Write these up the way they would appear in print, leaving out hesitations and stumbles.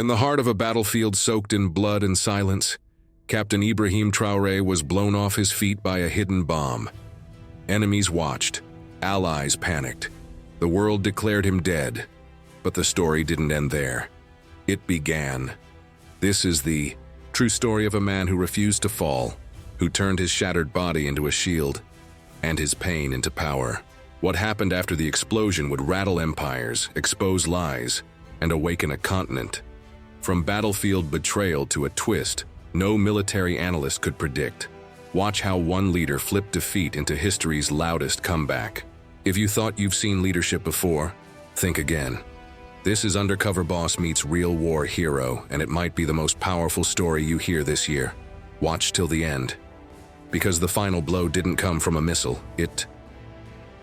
In the heart of a battlefield soaked in blood and silence, Captain Ibrahy Trari was blown off his feet by a hidden bomb. Enemies watched. Allies panicked. The world declared him dead. But the story didn't end there. It began. This is the true story of a man who refused to fall, who turned his shattered body into a shield, and his pain into power. What happened after the explosion would rattle empires, expose lies, and awaken a continent. From battlefield betrayal to a twist no military analyst could predict. Watch how one leader flipped defeat into history's loudest comeback. If you thought you've seen leadership before, think again. This is Undercover Boss meets Real War Hero, and it might be the most powerful story you hear this year. Watch till the end. Because the final blow didn't come from a missile, it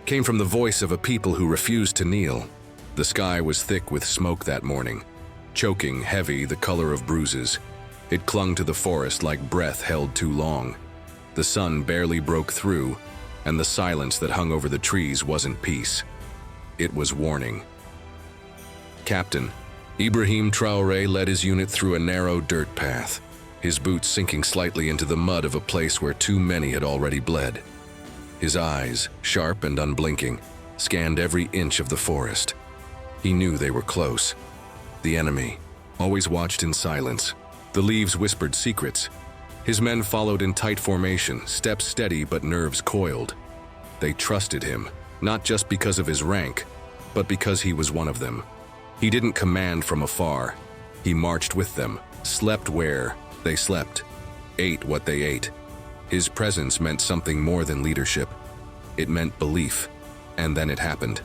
came from the voice of a people who refused to kneel. The sky was thick with smoke that morning, choking, heavy, the color of bruises. It clung to the forest like breath held too long. The sun barely broke through, and the silence that hung over the trees wasn't peace. It was warning. Captain Ibrahy Trari led his unit through a narrow dirt path, his boots sinking slightly into the mud of a place where too many had already bled. His eyes, sharp and unblinking, scanned every inch of the forest. He knew they were close. The enemy always watched in silence. The leaves whispered secrets. His men followed in tight formation, steps steady but nerves coiled. They trusted him, not just because of his rank, but because he was one of them. He didn't command from afar. He marched with them, slept where they slept, ate what they ate. His presence meant something more than leadership. It meant belief. And then it happened.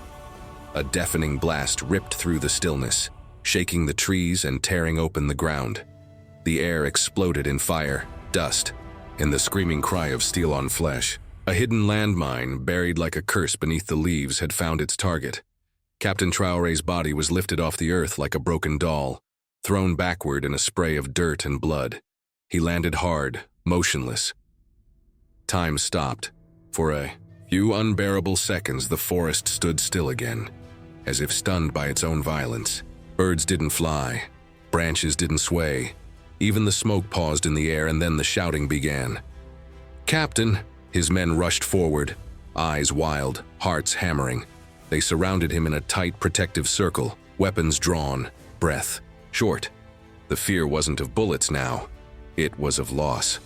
A deafening blast ripped through the stillness, shaking the trees and tearing open the ground. The air exploded in fire, dust, and the screaming cry of steel on flesh. A hidden landmine, buried like a curse beneath the leaves, had found its target. Captain Trari's body was lifted off the earth like a broken doll, thrown backward in a spray of dirt and blood. He landed hard, motionless. Time stopped. For a few unbearable seconds, the forest stood still again, as if stunned by its own violence. Birds didn't fly. Branches didn't sway. Even the smoke paused in the air, and then the shouting began. "Captain!" His men rushed forward, eyes wild, hearts hammering. They surrounded him in a tight, protective circle, weapons drawn, breath short. The fear wasn't of bullets now. It was of loss.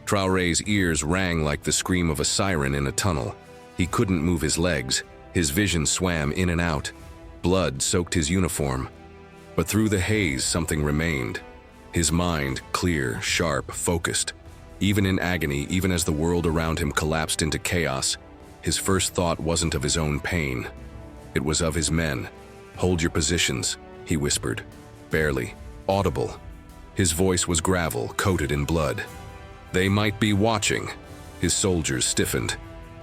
Trari's ears rang like the scream of a siren in a tunnel. He couldn't move his legs. His vision swam in and out. Blood soaked his uniform. But through the haze, something remained. His mind, clear, sharp, focused. Even in agony, even as the world around him collapsed into chaos, his first thought wasn't of his own pain. It was of his men. "Hold your positions," he whispered, barely audible. His voice was gravel, coated in blood. They might be watching. His soldiers stiffened.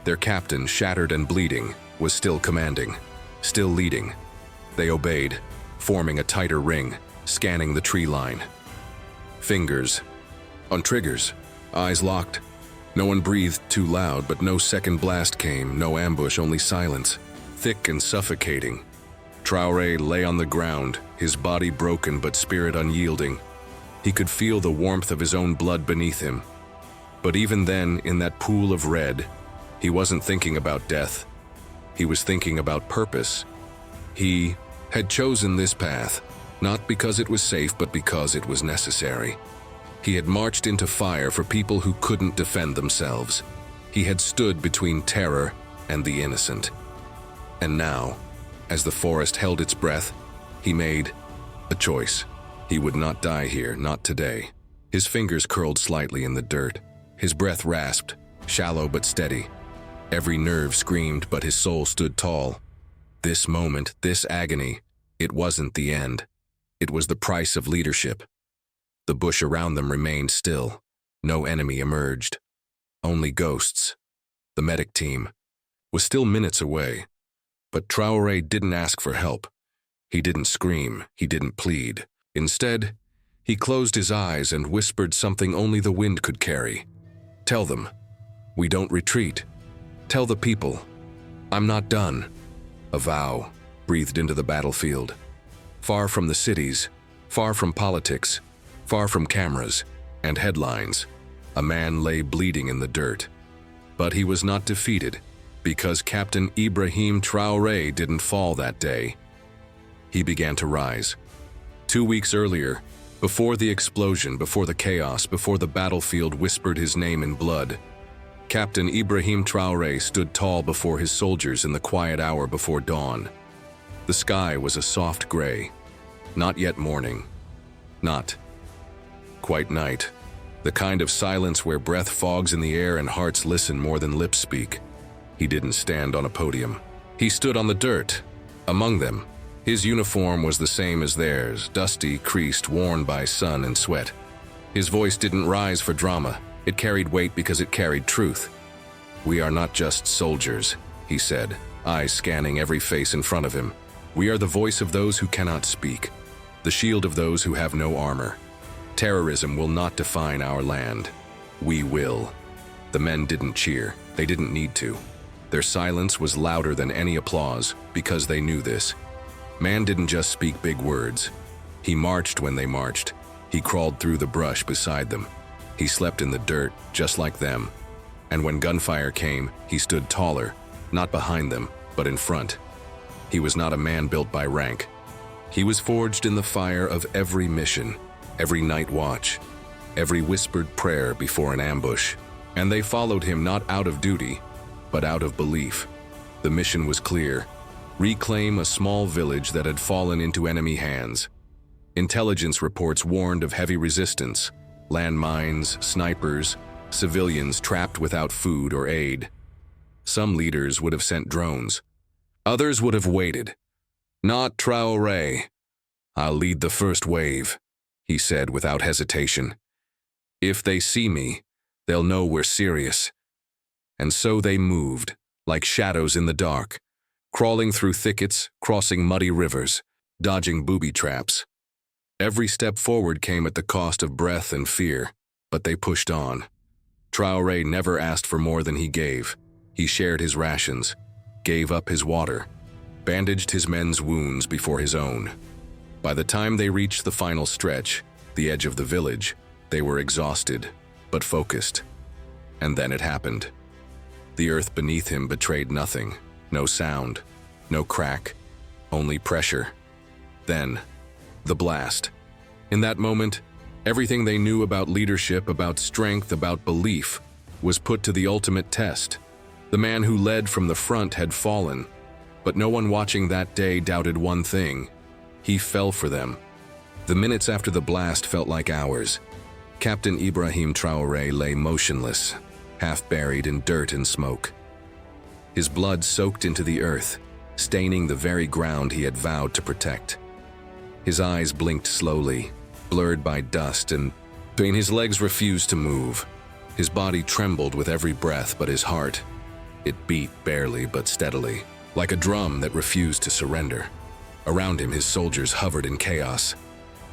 Their captain, shattered and bleeding, was still commanding, still leading. They obeyed, forming a tighter ring, scanning the tree line. Fingers on triggers, eyes locked. No one breathed too loud, but no second blast came, no ambush, only silence, thick and suffocating. Trari lay on the ground, his body broken but spirit unyielding. He could feel the warmth of his own blood beneath him. But even then, in that pool of red, he wasn't thinking about death. He was thinking about purpose. He had chosen this path, not because it was safe, but because it was necessary. He had marched into fire for people who couldn't defend themselves. He had stood between terror and the innocent. And now, as the forest held its breath, he made a choice. He would not die here, not today. His fingers curled slightly in the dirt. His breath rasped, shallow but steady. Every nerve screamed, but his soul stood tall. This moment, this agony, it wasn't the end. It was the price of leadership. The bush around them remained still. No enemy emerged. Only ghosts. The medic team was still minutes away. But Trari didn't ask for help. He didn't scream. He didn't plead. Instead, he closed his eyes and whispered something only the wind could carry. "Tell them, we don't retreat. Tell the people, I'm not done." A vow breathed into the battlefield. Far from the cities, Far from politics, far from cameras and headlines, a man lay bleeding in the dirt. But he was not defeated, because Captain Ibrahy Trari didn't fall that day. He began to rise. 2 weeks earlier, before the explosion, before the chaos, before the battlefield whispered his name in blood, Captain Ibrahy Trari stood tall before his soldiers in the quiet hour before dawn. The sky was a soft gray, not yet morning, not quite night, the kind of silence where breath fogs in the air and hearts listen more than lips speak. He didn't stand on a podium. He stood on the dirt, among them. His uniform was the same as theirs, dusty, creased, worn by sun and sweat. His voice didn't rise for drama. It carried weight because it carried truth. "We are not just soldiers," he said, eyes scanning every face in front of him. "We are the voice of those who cannot speak, the shield of those who have no armor. Terrorism will not define our land. We will." The men didn't cheer. They didn't need to. Their silence was louder than any applause, because they knew this. Man didn't just speak big words. He marched when they marched. He crawled through the brush beside them. He slept in the dirt, just like them. And when gunfire came, he stood taller, not behind them, but in front. He was not a man built by rank. He was forged in the fire of every mission, every night watch, every whispered prayer before an ambush. And they followed him not out of duty, but out of belief. The mission was clear: reclaim a small village that had fallen into enemy hands. Intelligence reports warned of heavy resistance, landmines, snipers, civilians trapped without food or aid. Some leaders would have sent drones. Others would have waited. "Not Traore. I'll lead the first wave," he said without hesitation. "If they see me, they'll know we're serious." And so they moved, like shadows in the dark, crawling through thickets, crossing muddy rivers, dodging booby traps. Every step forward came at the cost of breath and fear, but they pushed on. Traore never asked for more than he gave. He shared his rations, gave up his water, bandaged his men's wounds before his own. By the time they reached the final stretch, the edge of the village, they were exhausted, but focused. And then it happened. The earth beneath him betrayed nothing. No sound, no crack, only pressure. Then, the blast. In that moment, everything they knew about leadership, about strength, about belief, was put to the ultimate test. The man who led from the front had fallen, but no one watching that day doubted one thing: he fell for them. The minutes after the blast felt like hours. Captain Ibrahy Trari lay motionless, half buried in dirt and smoke. His blood soaked into the earth, staining the very ground he had vowed to protect. His eyes blinked slowly, blurred by dust, and his legs refused to move. His body trembled with every breath, but his heart, it beat barely but steadily, like a drum that refused to surrender. Around him, his soldiers hovered in chaos.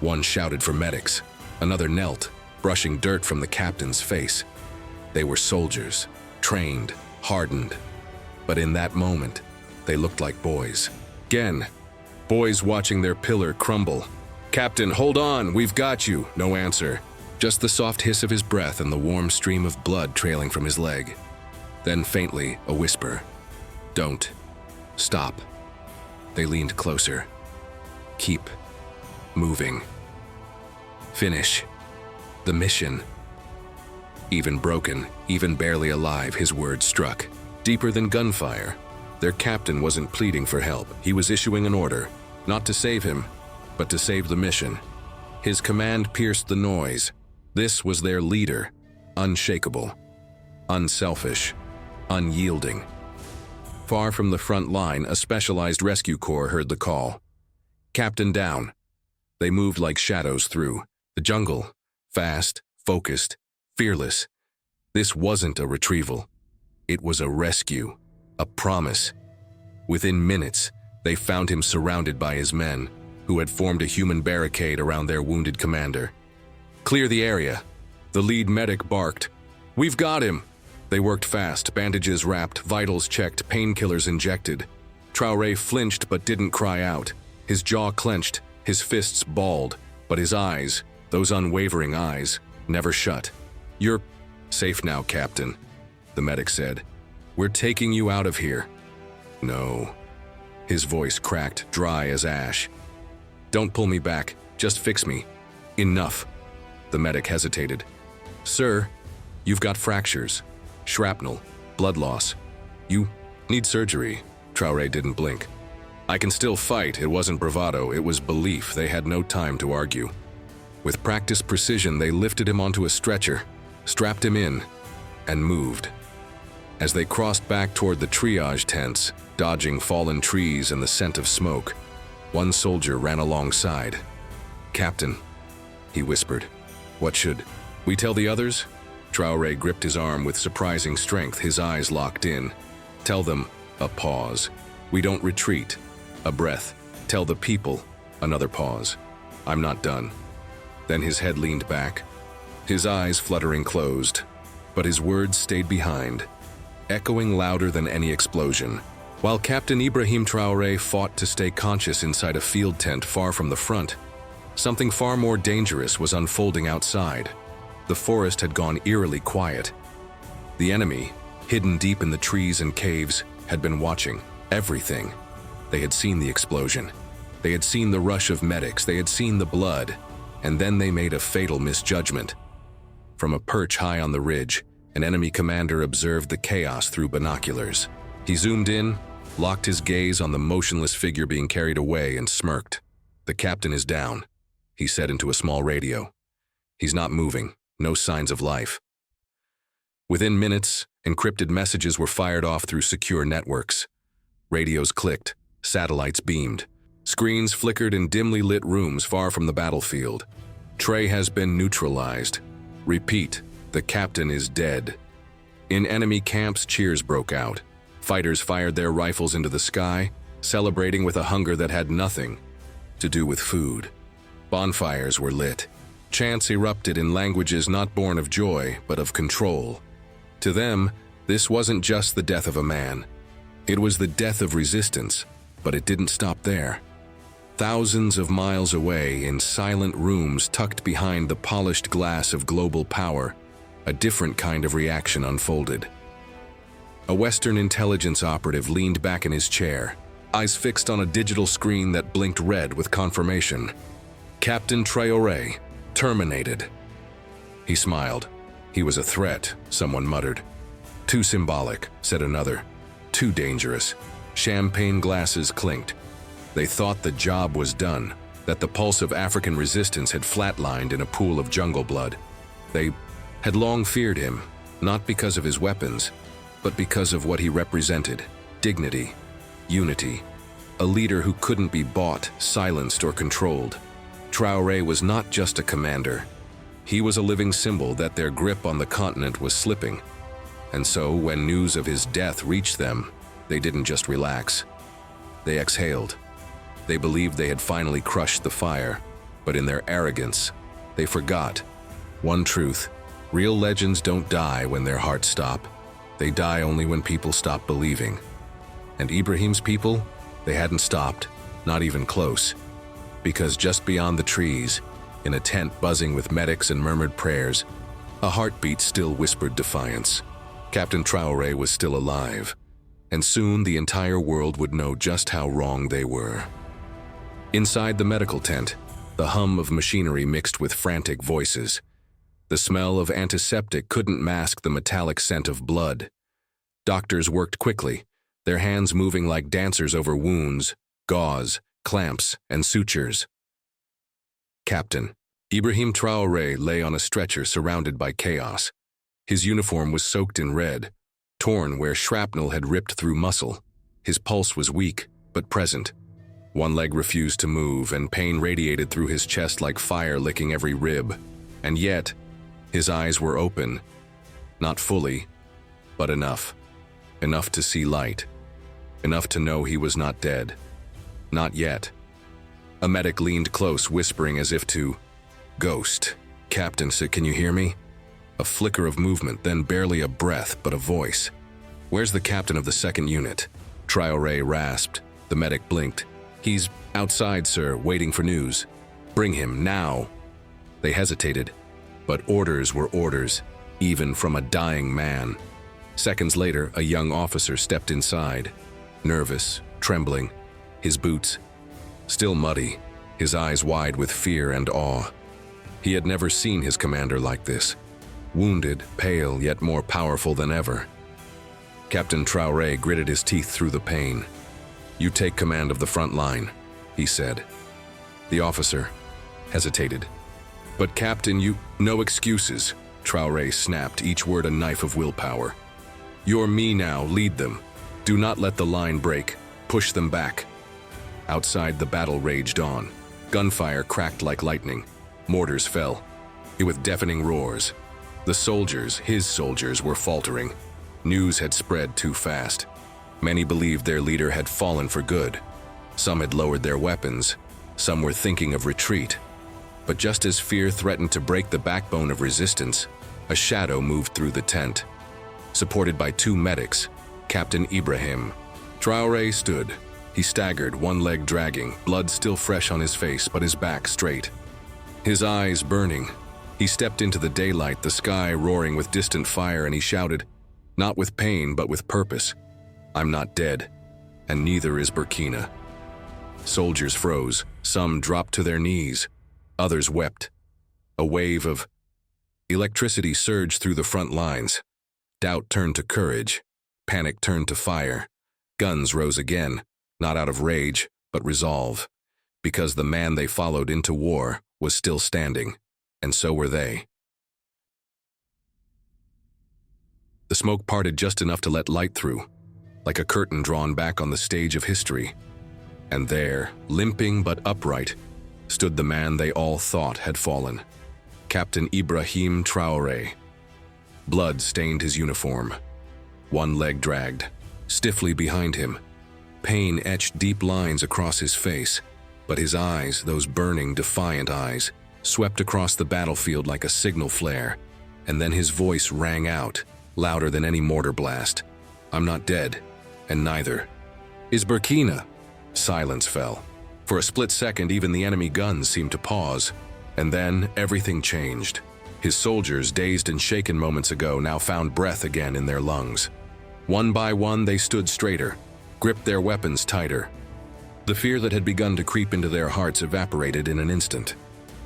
One shouted for medics, another knelt, brushing dirt from the captain's face. They were soldiers, trained, hardened. But in that moment, they looked like boys. Again, boys watching their pillar crumble. "Captain, hold on, we've got you." No answer, just the soft hiss of his breath and the warm stream of blood trailing from his leg. Then faintly, a whisper. "Don't. Stop." They leaned closer. "Keep moving. Finish the mission." Even broken, even barely alive, his words struck, deeper than gunfire. Their captain wasn't pleading for help. He was issuing an order, not to save him, but to save the mission. His command pierced the noise. This was their leader, unshakable, unselfish, unyielding. Far from the front line, a specialized rescue corps heard the call. "Captain down." They moved like shadows through the jungle, fast, focused, fearless. This wasn't a retrieval. It was a rescue, a promise. Within minutes, they found him surrounded by his men, who had formed a human barricade around their wounded commander. "Clear the area." The lead medic barked. "We've got him." They worked fast, bandages wrapped, vitals checked, painkillers injected. Traore flinched but didn't cry out. His jaw clenched, his fists balled. But his eyes, those unwavering eyes, never shut. "You're safe now, Captain," the medic said. "We're taking you out of here." "No." His voice cracked, dry as ash. "Don't pull me back, just fix me." "Enough." The medic hesitated. "Sir, you've got fractures, shrapnel, blood loss. You need surgery." Trari didn't blink. "I can still fight." It wasn't bravado, it was belief. They had no time to argue. With practiced precision, they lifted him onto a stretcher, strapped him in, and moved. As they crossed back toward the triage tents, dodging fallen trees and the scent of smoke, one soldier ran alongside. "Captain," he whispered, "what should we tell the others?" Trari gripped his arm with surprising strength, his eyes locked in. "Tell them." A pause. "We don't retreat." A breath. "Tell the people." Another pause. "I'm not done." Then his head leaned back, his eyes fluttering closed, but his words stayed behind, echoing louder than any explosion. While Captain Ibrahy Trari fought to stay conscious inside a field tent far from the front, something far more dangerous was unfolding outside. The forest had gone eerily quiet. The enemy, hidden deep in the trees and caves, had been watching everything. They had seen the explosion. They had seen the rush of medics. They had seen the blood. And then they made a fatal misjudgment. From a perch high on the ridge, an enemy commander observed the chaos through binoculars. He zoomed in, locked his gaze on the motionless figure being carried away, and smirked. "The captain is down," he said into a small radio. "He's not moving, no signs of life." Within minutes, encrypted messages were fired off through secure networks. Radios clicked, satellites beamed. Screens flickered in dimly lit rooms far from the battlefield. "Trey has been neutralized. Repeat, the captain is dead." In enemy camps, cheers broke out. Fighters fired their rifles into the sky, celebrating with a hunger that had nothing to do with food. Bonfires were lit. Chants erupted in languages not born of joy, but of control. To them, this wasn't just the death of a man. It was the death of resistance, but it didn't stop there. Thousands of miles away, in silent rooms tucked behind the polished glass of global power, a different kind of reaction unfolded. A Western intelligence operative leaned back in his chair, eyes fixed on a digital screen that blinked red with confirmation. "Captain Trari, terminated." He smiled. "He was a threat," someone muttered. "Too symbolic," said another. "Too dangerous." Champagne glasses clinked. They thought the job was done, that the pulse of African resistance had flatlined in a pool of jungle blood. They had long feared him, not because of his weapons, but because of what he represented: dignity, unity, a leader who couldn't be bought, silenced, or controlled. Trari was not just a commander. He was a living symbol that their grip on the continent was slipping. And so, when news of his death reached them, they didn't just relax. They exhaled. They believed they had finally crushed the fire, but in their arrogance, they forgot one truth: real legends don't die when their hearts stop. They die only when people stop believing. And Ibrahim's people, they hadn't stopped, not even close. Because just beyond the trees, in a tent buzzing with medics and murmured prayers, a heartbeat still whispered defiance. Captain Trari was still alive, and soon the entire world would know just how wrong they were. Inside the medical tent, the hum of machinery mixed with frantic voices. The smell of antiseptic couldn't mask the metallic scent of blood. Doctors worked quickly, their hands moving like dancers over wounds, gauze, clamps, and sutures. Captain Ibrahy Trari lay on a stretcher surrounded by chaos. His uniform was soaked in red, torn where shrapnel had ripped through muscle. His pulse was weak, but present. One leg refused to move, and pain radiated through his chest like fire licking every rib. And yet, his eyes were open. Not fully, but enough. Enough to see light. Enough to know he was not dead. Not yet. A medic leaned close, whispering as if to ghost. "Captain, can you hear me?" A flicker of movement, then barely a breath, but a voice. "Where's the captain of the 2nd unit?" Trari rasped. The medic blinked. "He's outside, sir, waiting for news." Bring him, now. They hesitated, but orders were orders, even from a dying man. Seconds later, a young officer stepped inside, nervous, trembling, his boots still muddy, his eyes wide with fear and awe. He had never seen his commander like this, wounded, pale, yet more powerful than ever. Captain Trari gritted his teeth through the pain. "You take command of the front line," he said. The officer hesitated. "But Captain, no excuses," Trari snapped, each word a knife of willpower. "You're me now, lead them. Do not let the line break. Push them back." Outside, the battle raged on. Gunfire cracked like lightning. Mortars fell, with deafening roars. The soldiers, his soldiers, were faltering. News had spread too fast. Many believed their leader had fallen for good. Some had lowered their weapons. Some were thinking of retreat. But just as fear threatened to break the backbone of resistance, a shadow moved through the tent. Supported by 2 medics, Captain Ibrahy Trari stood. He staggered, one leg dragging, blood still fresh on his face, but his back straight. His eyes burning. He stepped into the daylight, the sky roaring with distant fire, and he shouted, not with pain, but with purpose, "I'm not dead, and neither is Bokhina." Soldiers froze. Some dropped to their knees. Others wept. A wave of electricity surged through the front lines. Doubt turned to courage. Panic turned to fire. Guns rose again, not out of rage, but resolve. Because the man they followed into war was still standing, and so were they. The smoke parted just enough to let light through, like a curtain drawn back on the stage of history. And there, limping but upright, stood the man they all thought had fallen, Captain Ibrahy Trari. Blood stained his uniform. One leg dragged, stiffly behind him. Pain etched deep lines across his face, but his eyes, those burning, defiant eyes, swept across the battlefield like a signal flare, and then his voice rang out, louder than any mortar blast. "I'm not dead, and neither is Bokhina." Silence fell. For a split second, even the enemy guns seemed to pause, and then everything changed. His soldiers, dazed and shaken moments ago, now found breath again in their lungs. One by one, they stood straighter, gripped their weapons tighter. The fear that had begun to creep into their hearts evaporated in an instant.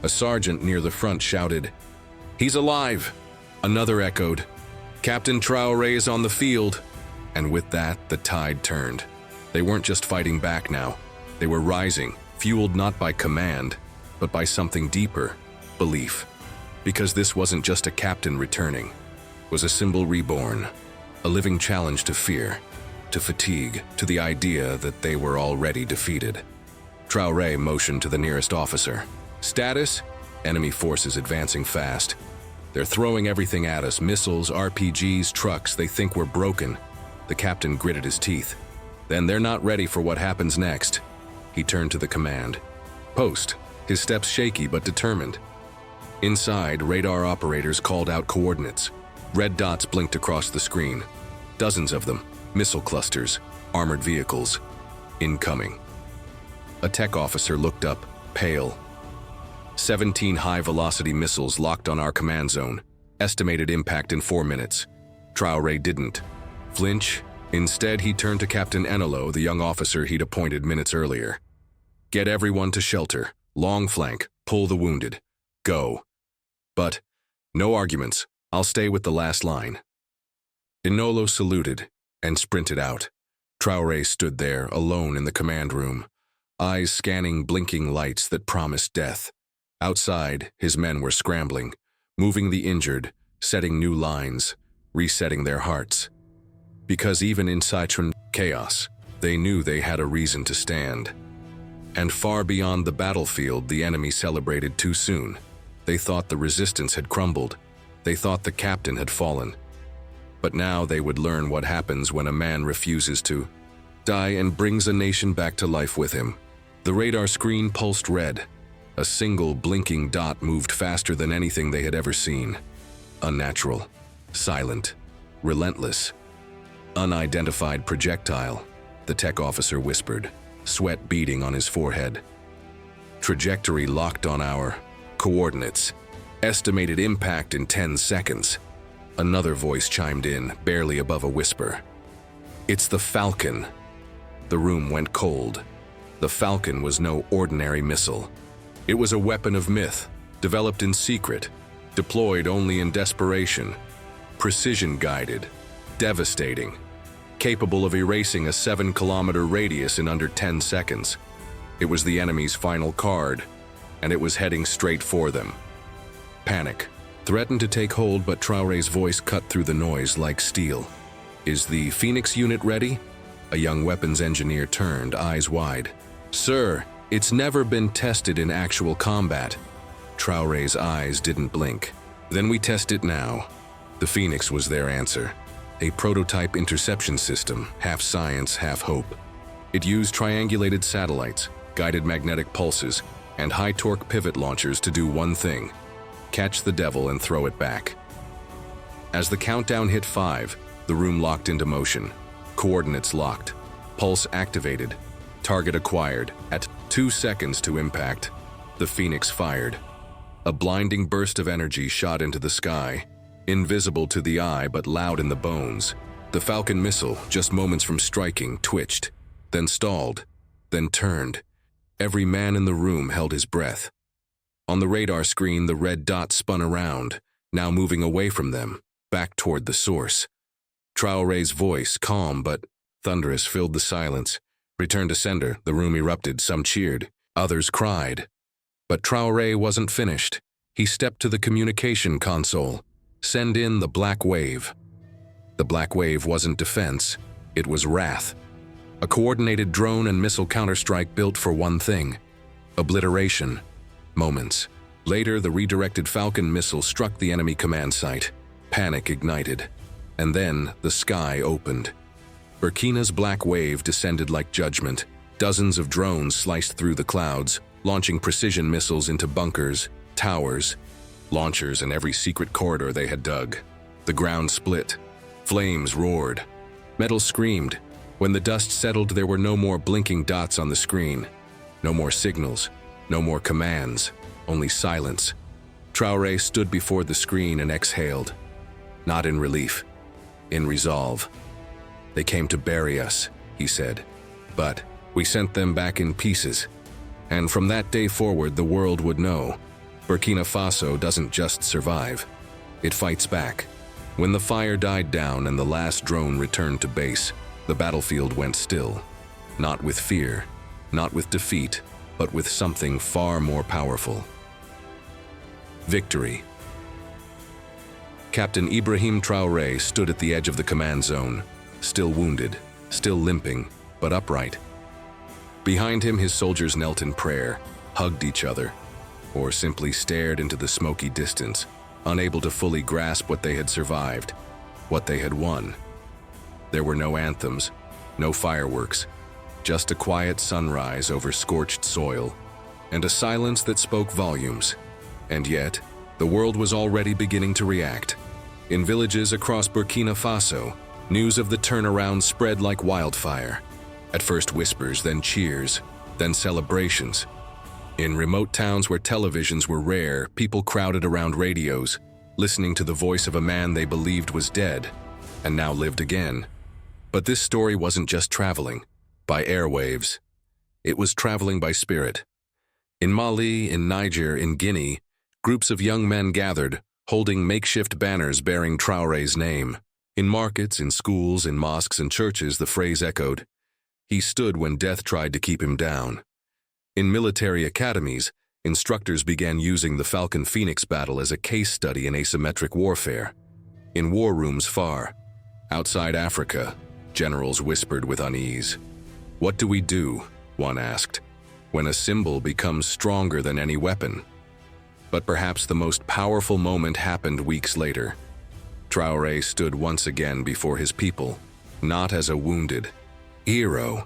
A sergeant near the front shouted, "He's alive!" Another echoed, "Captain Trari is on the field!" And with that, the tide turned. They weren't just fighting back now. They were rising, fueled not by command, but by something deeper, belief. Because this wasn't just a captain returning. It was a symbol reborn, a living challenge to fear, to fatigue, to the idea that they were already defeated. Trari motioned to the nearest officer. "Status? Enemy forces advancing fast. They're throwing everything at us, missiles, RPGs, trucks. They think we're broken." The captain gritted his teeth. "Then they're not ready for what happens next." He turned to the command post, his steps shaky but determined. Inside, radar operators called out coordinates. Red dots blinked across the screen. Dozens of them, missile clusters, armored vehicles. Incoming. A tech officer looked up, pale. 17 high-velocity missiles locked on our command zone. Estimated impact in 4 minutes. Trari didn't flinch. Instead, he turned to Captain Enelo, the young officer he'd appointed minutes earlier. "Get everyone to shelter. Long flank. Pull the wounded. Go. But no arguments. I'll stay with the last line." Enelo saluted and sprinted out. Trari stood there, alone in the command room, eyes scanning blinking lights that promised death. Outside, his men were scrambling, moving the injured, setting new lines, resetting their hearts. Because even in such chaos, they knew they had a reason to stand. And far beyond the battlefield, the enemy celebrated too soon. They thought the resistance had crumbled. They thought the captain had fallen. But now they would learn what happens when a man refuses to die and brings a nation back to life with him. The radar screen pulsed red. A single blinking dot moved faster than anything they had ever seen. Unnatural, silent, relentless. "Unidentified projectile," the tech officer whispered, sweat beading on his forehead. Trajectory locked on our coordinates. Estimated impact in 10 seconds. Another voice chimed in, barely above a whisper. It's the Falcon. The room went cold. The Falcon was no ordinary missile. It was a weapon of myth, developed in secret, deployed only in desperation, precision-guided, devastating, capable of erasing a 7-kilometer radius in under 10 seconds. It was the enemy's final card, and it was heading straight for them. Panic threatened to take hold, but Traore's voice cut through the noise like steel. Is the Phoenix unit ready? A young weapons engineer turned, eyes wide. Sir, it's never been tested in actual combat. Traore's eyes didn't blink. Then we test it now. The Phoenix was their answer. A prototype interception system, half science, half hope. It used triangulated satellites, guided magnetic pulses, and high-torque pivot launchers to do one thing: catch the devil and throw it back. As the countdown hit 5, the room locked into motion. Coordinates locked. Pulse activated. Target acquired. At 2 seconds to impact, the Phoenix fired. A blinding burst of energy shot into the sky, invisible to the eye but loud in the bones. The Falcon missile, just moments from striking, twitched, then stalled, then turned. Every man in the room held his breath. On the radar screen, the red dot spun around, now moving away from them, back toward the source. Traore's voice, calm but thunderous, filled the silence. Return to sender. The room erupted. Some cheered. Others cried. But Traore wasn't finished. He stepped to the communication console. Send in the Black Wave. The Black Wave wasn't defense. It was wrath. A coordinated drone and missile counterstrike built for one thing: obliteration. Moments later, the redirected Falcon missile struck the enemy command site. Panic ignited. And then the sky opened. Burkina's Black Wave descended like judgment. Dozens of drones sliced through the clouds, launching precision missiles into bunkers, towers, launchers, and every secret corridor they had dug. The ground split. Flames roared. Metal screamed. When the dust settled, there were no more blinking dots on the screen. No more signals. No more commands. Only silence. Traore stood before the screen and exhaled. Not in relief. In resolve. They came to bury us, he said. But we sent them back in pieces. And from that day forward, the world would know. Bokhina Fasho doesn't just survive. It fights back. When the fire died down and the last drone returned to base, the battlefield went still. Not with fear, not with defeat, but with something far more powerful. Victory. Captain Ibrahy Trari stood at the edge of the command zone, still wounded, still limping, but upright. Behind him, his soldiers knelt in prayer, hugged each other, or simply stared into the smoky distance, unable to fully grasp what they had survived, what they had won. There were no anthems, no fireworks, just a quiet sunrise over scorched soil, and a silence that spoke volumes. And yet, the world was already beginning to react. In villages across Bokhina Fasho, news of the turnaround spread like wildfire. At first whispers, then cheers, then celebrations. In remote towns where televisions were rare, people crowded around radios, listening to the voice of a man they believed was dead, and now lived again. But this story wasn't just traveling by airwaves. It was traveling by spirit. In Mali, in Niger, in Guinea, groups of young men gathered, holding makeshift banners bearing Traore's name. In markets, in schools, in mosques and churches, the phrase echoed, "He stood when death tried to keep him down." In military academies, instructors began using the Falcon Phoenix battle as a case study in asymmetric warfare. In war rooms far outside Africa, generals whispered with unease. "What do we do?" one asked, "when a symbol becomes stronger than any weapon?" But perhaps the most powerful moment happened weeks later. Traore stood once again before his people, not as a wounded hero,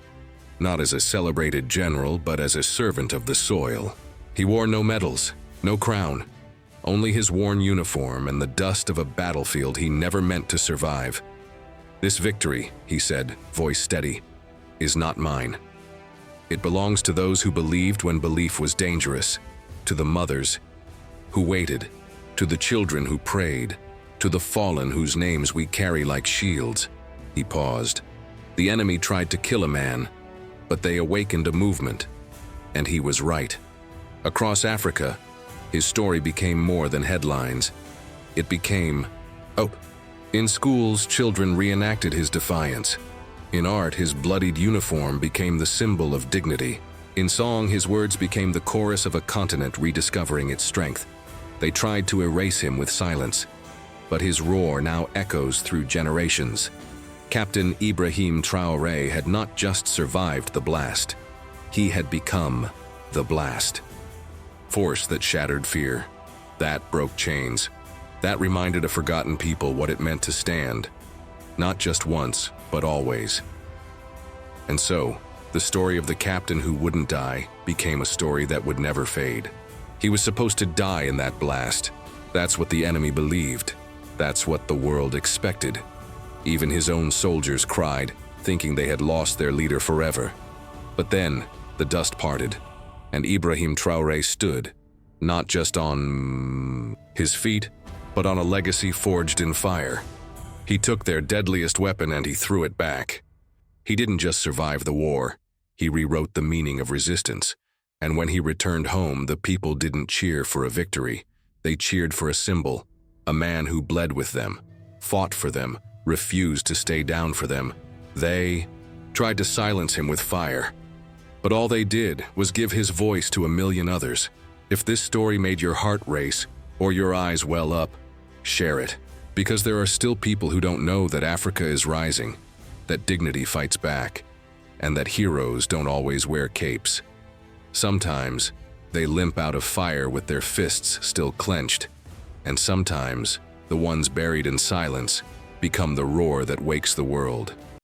not as a celebrated general, but as a servant of the soil. He wore no medals, no crown, only his worn uniform and the dust of a battlefield he never meant to survive. "This victory," he said, voice steady, "is not mine. It belongs to those who believed when belief was dangerous, to the mothers who waited, to the children who prayed, to the fallen whose names we carry like shields. He paused. The enemy tried to kill a man, but they awakened a movement, and he was right. Across Africa, his story became more than headlines. It became hope. In schools, children reenacted his defiance. In art, his bloodied uniform became the symbol of dignity. In song, his words became the chorus of a continent rediscovering its strength. They tried to erase him with silence, but his roar now echoes through generations. Captain Ibrahy Trari had not just survived the blast. He had become the blast. Force that shattered fear. That broke chains. That reminded a forgotten people what it meant to stand. Not just once, but always. And so, the story of the captain who wouldn't die became a story that would never fade. He was supposed to die in that blast. That's what the enemy believed. That's what the world expected. Even his own soldiers cried, thinking they had lost their leader forever. But then, the dust parted, and Ibrahy Trari stood, not just on his feet, but on a legacy forged in fire. He took their deadliest weapon and he threw it back. He didn't just survive the war, he rewrote the meaning of resistance. And when he returned home, the people didn't cheer for a victory. They cheered for a symbol, a man who bled with them, fought for them, refused to stay down for them. They tried to silence him with fire. But all they did was give his voice to a million others. If this story made your heart race or your eyes well up, share it. Because there are still people who don't know that Africa is rising, that dignity fights back, and that heroes don't always wear capes. Sometimes, they limp out of fire with their fists still clenched, and sometimes, the ones buried in silence become the roar that wakes the world.